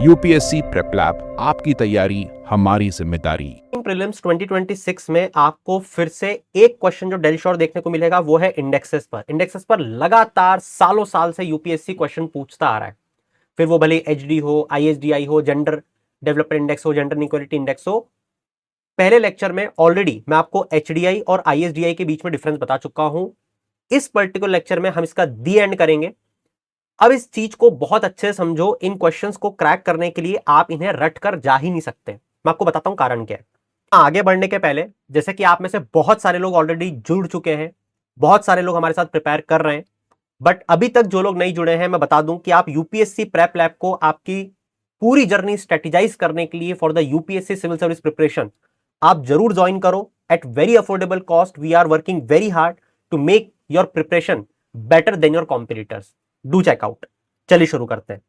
UPSC prep lab, आपकी तैयारी हमारी जिम्मेदारी। प्रीलिम्स 2026 में आपको फिर से एक क्वेश्चन जो डेल शॉर देखने को मिलेगा वो है इंडेक्सेस पर। इंडेक्सेस पर लगातार सालों साल से यूपीएससी क्वेश्चन पूछता आ रहा है, फिर वो भले एचडी हो, आईएसडीआई हो, जेंडर डेवलपमेंट इंडेक्स हो, जेंडर इनइक्वालिटी इंडेक्स हो। पहले लेक्चर में ऑलरेडी मैं आपको एचडीआई और आईएसडीआई के बीच में डिफरेंस बता चुका हूं। इस पर्टिकुलर लेक्चर में हम इसका दी एंड करेंगे। अब इस चीज को बहुत अच्छे से समझो। इन क्वेश्चंस को क्रैक करने के लिए आप इन्हें रट कर जा ही नहीं सकते। मैं आपको बताता हूं कारण क्या है। आगे बढ़ने के पहले, जैसे कि आप में से बहुत सारे लोग ऑलरेडी जुड़ चुके हैं, बहुत सारे लोग हमारे साथ प्रिपेयर कर रहे हैं, बट अभी तक जो लोग नहीं जुड़े हैं, मैं बता दूं कि आप यूपीएससी प्रेप लैब को आपकी पूरी जर्नी स्ट्रेटेजाइज करने के लिए for the UPSC civil service preparation आप जरूर ज्वाइन करो at very affordable cost. We are working very hard to make your preparation better than your competitors. Do check out. चलिए शुरू करते हैं।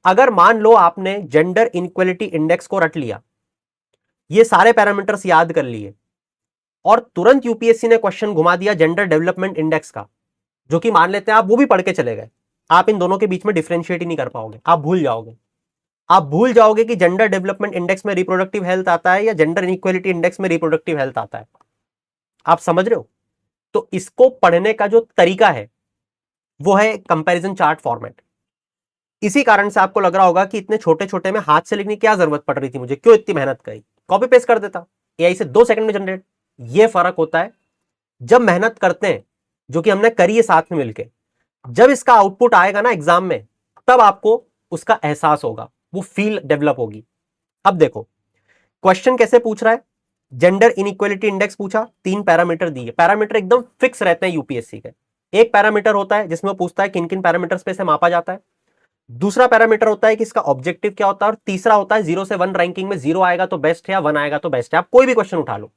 अगर मान लो आपने जेंडर इनइक्वालिटी इंडेक्स को रट लिया, ये सारे पैरामीटर्स याद कर लिए, और तुरंत यूपीएससी ने क्वेश्चन घुमा दिया जेंडर डेवलपमेंट इंडेक्स का, जो कि मान लेते हैं आप वो भी पढ़ के चले गए, आप इन दोनों के बीच में डिफरेंशिएट ही नहीं कर पाओगे। आप भूल जाओगे। आप भूल जाओगे कि जेंडर डेवलपमेंट इंडेक्स में रिप्रोडक्टिव हेल्थ आता है या जेंडर इनइक्वालिटी इंडेक्स में रिप्रोडक्टिव हेल्थ आता है। आप समझ रहे हो? तो इसको पढ़ने का जो तरीका है वो है कंपैरिजन चार्ट फॉर्मेट। इसी कारण से आपको लग रहा होगा कि इतने छोटे छोटे में हाथ से लिखने की क्या जरूरत पड़ रही थी, मुझे क्यों इतनी मेहनत करी, कॉपी पेस्ट कर देता, एआई से 2 सेकंड में जनरेट। ये फर्क होता है जब मेहनत करते हैं, जो कि हमने करी है साथ में मिलकर। जब इसका आउटपुट आएगा ना एग्जाम में, तब आपको उसका एहसास होगा, वो फील डेवलप होगी। अब देखो क्वेश्चन कैसे पूछ रहा है। जेंडर इनइक्वालिटी इंडेक्स पूछा, 3 पैरामीटर दिए। पैरामीटर एकदम फिक्स रहते हैं यूपीएससी के। एक पैरामीटर होता है जिसमें पूछता है किन किन पैरामीटर्स पे इसे मापा जाता है। दूसरा पैरामीटर होता है कि इसका ऑब्जेक्टिव क्या होता है, और तीसरा होता है 0 से 1 रैंकिंग में 0 आएगा तो बेस्ट है या 1 आएगा तो बेस्ट है। आप कोई भी क्वेश्चन उठा लो।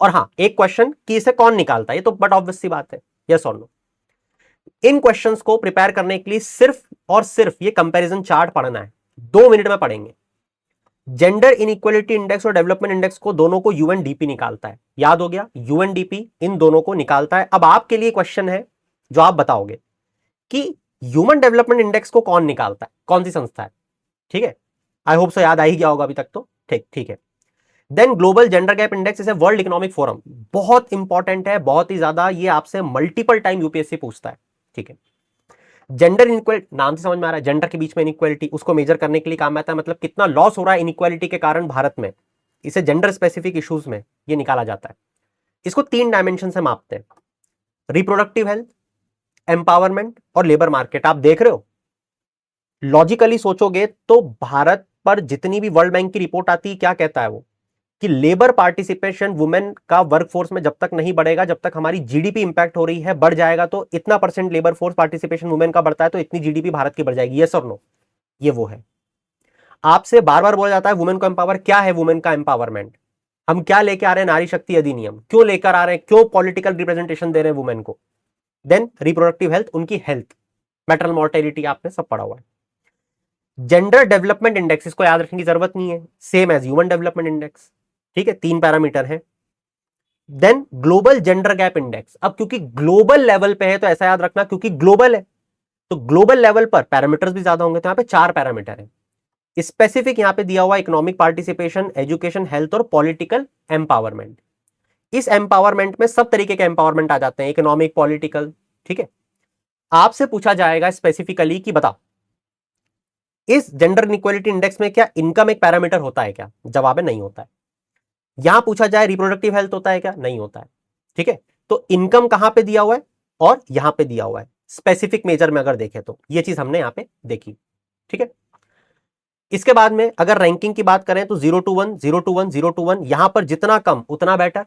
और हाँ, एक क्वेश्चन कि इसे कौन निकालता है, ये तो बट ऑब्वियस सी बात है, यस और नो। इन क्वेश्चंस को प्रिपेयर करने के लिए सिर्फ और सिर्फ ये कंपैरिजन चार्ट पढ़ना है। 2 मिनट में पढ़ेंगे। जेंडर इनइक्वालिटी इंडेक्स और डेवलपमेंट इंडेक्स को दोनों को यूएनडीपी निकालता है। याद हो गया, यूएनडीपी इन दोनों को निकालता है। अब आपके लिए क्वेश्चन है जो आप बताओगे कि ह्यूमन डेवलपमेंट इंडेक्स को कौन निकालता है, कौन सी संस्था है। ठीक है, आई होप सो याद आ ही गया होगा अभी तक तो। ठीक है। Then global gender gap Index इसे वर्ल्ड इकोनॉमिक फोरम, बहुत इंपॉर्टेंट है, बहुत ही ज्यादा। ये आपसे मल्टीपल टाइम यूपीएससी पूछता है। ठीक है। जेंडर इनइक्वालिटी, नाम से समझ में आ रहा है, जेंडर के बीच में इनइक्वालिटी, उसको मेजर करने के लिए काम आता है। मतलब कितना लॉस हो रहा है इनइक्वालिटी के कारण भारत में, इसे जेंडर स्पेसिफिक इश्यूज में ये निकाला जाता है। इसको 3 डायमेंशन से मापते हैं, रिप्रोडक्टिव हेल्थ, एम्पावरमेंट और लेबर मार्केट। आप देख रहे हो, लॉजिकली सोचोगे तो भारत पर जितनी भी वर्ल्ड बैंक की रिपोर्ट आती है, क्या कहता है वो, कि लेबर पार्टिसिपेशन वुमेन का वर्कफोर्स में जब तक नहीं बढ़ेगा, जब तक हमारी जीडीपी इंपैक्ट हो रही है, बढ़ जाएगा तो इतना % लेबर फोर्स पार्टिसिपेशन वुमेन का बढ़ता है तो इतनी जीडीपी भारत की बढ़ जाएगी। यस और नो? ये वो है। आपसे बार बार बोला जाता है वुमेन को एम्पावर। क्या है वुमेन का एम्पावरमेंट? हम क्या लेके आ रहे हैं? नारी शक्ति अधिनियम क्यों लेकर आ रहे हैं? क्यों पॉलिटिकल रिप्रेजेंटेशन दे रहे हैं वुमेन को? देन रिप्रोडक्टिव हेल्थ, उनकी हेल्थ, मैटरनल मॉर्टेलिटी, आपने सब पढ़ा हुआ है। जेंडर डेवलपमेंट इंडेक्स, इसको याद रखने की जरूरत नहीं है, same as human development index. ठीक है, 3 पैरामीटर है। Then global gender gap index, अब क्योंकि ग्लोबल लेवल पे है तो ऐसा याद रखना, क्योंकि ग्लोबल है तो ग्लोबल लेवल पर पैरामीटर्स भी ज्यादा होंगे, तो यहां पे 4 पैरामीटर है। स्पेसिफिक यहां पे दिया हुआ इकोनॉमिक पार्टिसिपेशन, एजुकेशन, हेल्थ और पॉलिटिकल एम्पावरमेंट। इस एम्पावरमेंट में सब तरीके के एम्पावरमेंट आ जाते हैं, इकोनॉमिक, पॉलिटिकल। ठीक है। आपसे पूछा जाएगा स्पेसिफिकली कि बता, इस जेंडर इनइक्वालिटी इंडेक्स में क्या इनकम एक पैरामीटर होता है क्या? जवाब है नहीं होता है। यहां पूछा जाए रिप्रोडक्टिव हेल्थ होता है क्या? नहीं होता है। ठीक है, तो इनकम कहां पे दिया हुआ है और यहां पे दिया हुआ है। स्पेसिफिक मेजर में अगर देखें तो ये चीज हमने यहां पे देखी। ठीक है। इसके बाद में अगर रैंकिंग की बात करें तो 0 to 1, 0 to 1, 0 to 1, यहां पर जितना कम उतना बेटर।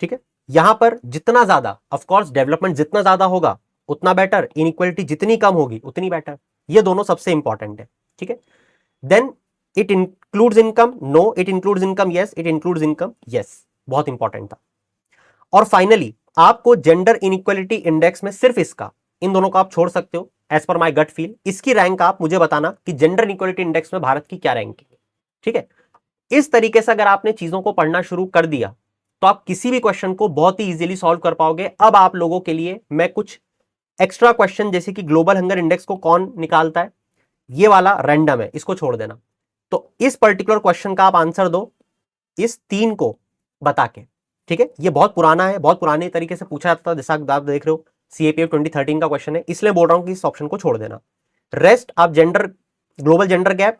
ठीक है। यहां पर जितना ज्यादा, ऑफ कोर्स डेवलपमेंट जितना ज्यादा होगा उतना बेटर, इनइक्वालिटी जितनी कम होगी उतनी बेटर। ये दोनों सबसे इंपॉर्टेंट है। ठीक है। Then it includes income, no. It includes income, yes. It includes income, yes. बहुत इंपॉर्टेंट था। और फाइनली आपको जेंडर इनइक्वालिटी इंडेक्स में सिर्फ इसका, इन दोनों को आप छोड़ सकते हो as per my gut feel. इसकी रैंक आप मुझे बताना कि जेंडर इनइक्वालिटी इंडेक्स में भारत की क्या रैंकिंग है। ठीक है। इस तरीके से अगर आपने चीजों को पढ़ना शुरू कर दिया तो आप किसी भी क्वेश्चन को बहुत ही इजीली सॉल्व कर पाओगे। अब आप लोगों के लिए मैं कुछ एक्स्ट्रा क्वेश्चन, जैसे कि ग्लोबल हंगर इंडेक्स को कौन निकालता है, ये वाला रैंडम है, इसको छोड़ देना। तो इस पर्टिकुलर क्वेश्चन का आप आंसर दो इस 3 को बता के, ठीक है। ये बहुत पुराना है, बहुत पुराने तरीके से पूछा जाता था, जैसा आप देख रहे हो सीएपीएफ 2013 का क्वेश्चन है, इसलिए बोल रहा हूं कि इस ऑप्शन को छोड़ देना। रेस्ट आप gender, global gender gap,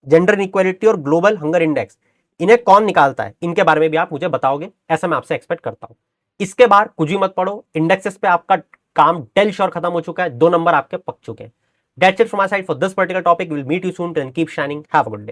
gender inequality और ग्लोबल हंगर इंडेक्स, इन्हें कौन निकालता है, इनके बारे में भी आप मुझे बताओगे, ऐसा मैं आपसे एक्सपेक्ट करता हूं। इसके बाद कुछ भी मत पढ़ो, इंडेक्सेस पे आपका काम डेल श्योर खत्म हो चुका है, 2 नंबर आपके पक चुके हैं। That's it from my side for this particular topic. We'll meet you soon. Then keep shining. Have a good day.